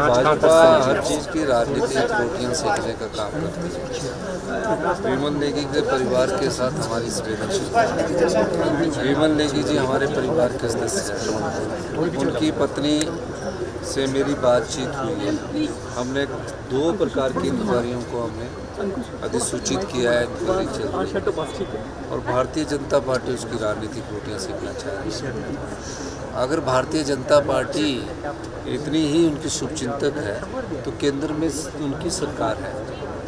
भाजपा हर चीज़ की राजनीतिक रोटियां सेकने का काम करती है। विमल नेगी के परिवार के साथ हमारी संवेदनशीलता है। विमल नेगी जी हमारे परिवार के सदस्य हैं। उनकी पत्नी से मेरी बातचीत हुई है। हमने 2 प्रकार की इंक्वायरियों को हमने अधिसूचित किया है। इंक्वायरी चल रही है और भारतीय जनता पार्टी उसकी राजनीतिक रोटियां सेकना चाह रही है। अगर भारतीय जनता पार्टी इतनी ही उनकी शुभचिंतक है तो केंद्र में उनकी सरकार है।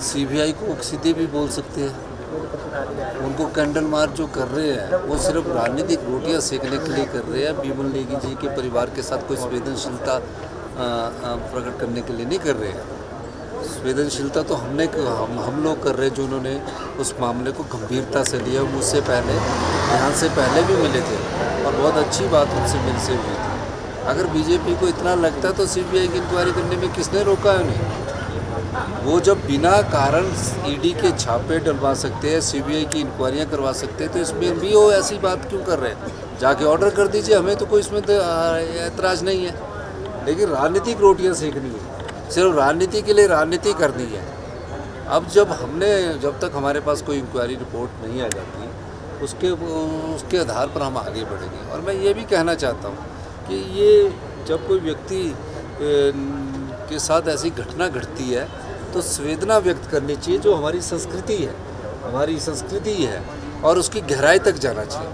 सीबीआई को सीधे भी बोल सकते हैं। उनको कैंडल मार्च जो कर रहे हैं वो सिर्फ राजनीतिक रोटियां सेकने के लिए कर रहे हैं। विमल नेगी जी के परिवार के साथ कोई संवेदनशीलता प्रकट करने के लिए नहीं कर रहे हैं। संवेदनशीलता तो हम लोग कर रहे हैं, जो उन्होंने उस मामले को गंभीरता से लिया। मुझसे पहले यहाँ से पहले भी मिले थे और बहुत अच्छी बात उनसे मिलसे हुई थी। अगर बीजेपी को इतना लगता है तो सीबीआई की इंक्वायरी करने में किसने रोका है उन्हें? वो जब बिना कारण ईडी के छापे डलवा सकते हैं, सीबीआई की इंक्वायरियाँ करवा सकते हैं, तो इसमें भी वो ऐसी बात क्यों कर रहे हैं? जाके ऑर्डर कर दीजिए, हमें तो कोई इसमें तो ऐतराज़ नहीं है। लेकिन राजनीतिक रोटियाँ सेकनी है, सिर्फ राजनीति के लिए राजनीति करनी है। अब जब तक हमारे पास कोई इंक्वायरी रिपोर्ट नहीं आ जाती उसके आधार पर हम आगे बढ़ेंगे। और मैं ये भी कहना चाहता हूँ कि ये जब कोई व्यक्ति के साथ ऐसी घटना घटती है तो संवेदना व्यक्त करनी चाहिए, जो हमारी संस्कृति है और उसकी गहराई तक जाना चाहिए।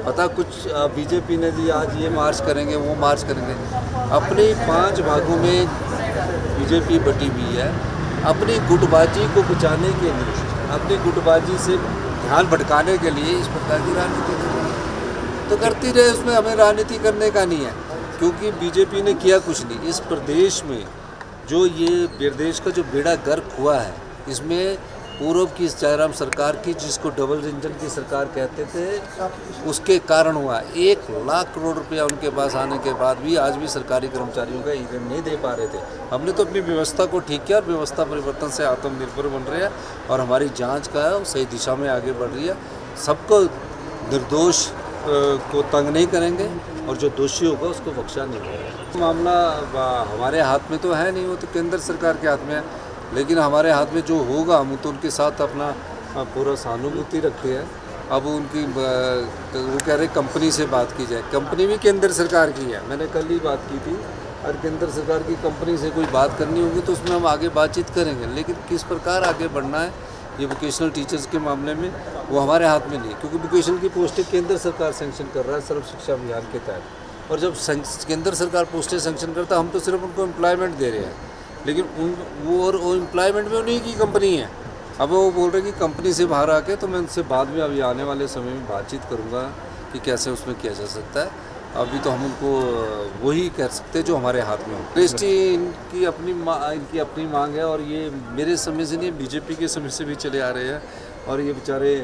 पता कुछ बीजेपी ने जी आज ये मार्च करेंगे, वो मार्च करेंगे। अपने 5 भागों में बीजेपी बटी हुई है। अपनी गुटबाजी को बचाने के लिए, अपनी गुटबाजी से ध्यान भटकाने के लिए इस प्रकार की राजनीति कर रही है। तो करती रहे, उसमें हमें राजनीति करने का नहीं है, क्योंकि बीजेपी ने किया कुछ नहीं। इस प्रदेश में जो ये प्रदेश का जो बेड़ा गर्क हुआ है, इसमें पूर्व की जयराम सरकार की, जिसको डबल इंजन की सरकार कहते थे, उसके कारण हुआ। 1 लाख करोड़ रुपया उनके पास आने के बाद भी आज भी सरकारी कर्मचारियों का ईंधन नहीं दे पा रहे थे। हमने तो अपनी व्यवस्था को ठीक किया और व्यवस्था परिवर्तन से आत्मनिर्भर बन रहे हैं और हमारी जांच का है सही दिशा में आगे बढ़ रही है। सबको निर्दोष को तंग नहीं करेंगे और जो दोषी होगा उसको बख्शा नहीं होगा। मामला हमारे हाथ में तो है नहीं, वो तो केंद्र सरकार के हाथ में है। लेकिन हमारे हाथ में जो होगा, हम तो उनके साथ अपना पूरा सहानुभूति रखते हैं। अब उनकी वो कह रहे कंपनी से बात की जाए, कंपनी भी केंद्र सरकार की है। मैंने कल ही बात की थी, और केंद्र सरकार की कंपनी से कोई बात करनी होगी तो उसमें हम आगे बातचीत करेंगे। लेकिन किस प्रकार आगे बढ़ना है ये वोकेशनल टीचर्स के मामले में वो हमारे हाथ में नहीं, क्योंकि वोकेशनल की पोस्टें केंद्र सरकार सैंक्शन कर रहा है सर्व शिक्षा अभियान के तहत। और जब केंद्र सरकार पोस्टें सैंक्शन करता है, हम तो सिर्फ उनको एम्प्लॉयमेंट दे रहे हैं। लेकिन वो एम्प्लॉयमेंट में उन्हीं की कंपनी है। अब वो बोल रहे कि कंपनी से बाहर आके, तो मैं उनसे बाद में अभी आने वाले समय में बातचीत करूँगा कि कैसे उसमें किया जा सकता है। अभी तो हम उनको वही कह सकते हैं जो हमारे हाथ में हो। दृष्टि इनकी अपनी मांग है, और ये मेरे समय से नहीं, बीजेपी के समय से भी चले आ रहे हैं। और ये बेचारे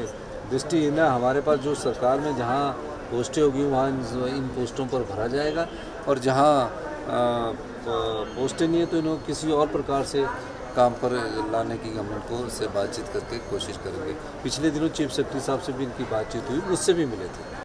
दृष्टिहीन है। हमारे पास जो सरकार में जहाँ पोस्टें होगी वहाँ इन पोस्टों पर भरा जाएगा, और जहाँ पोस्टें नहीं है तो इन्होंने किसी और प्रकार से काम पर लाने की हम उनको से बातचीत करके कोशिश करेंगे। पिछले दिनों चीफ सेक्रेटरी साहब से भी इनकी बातचीत हुई, मुझसे भी मिले थे।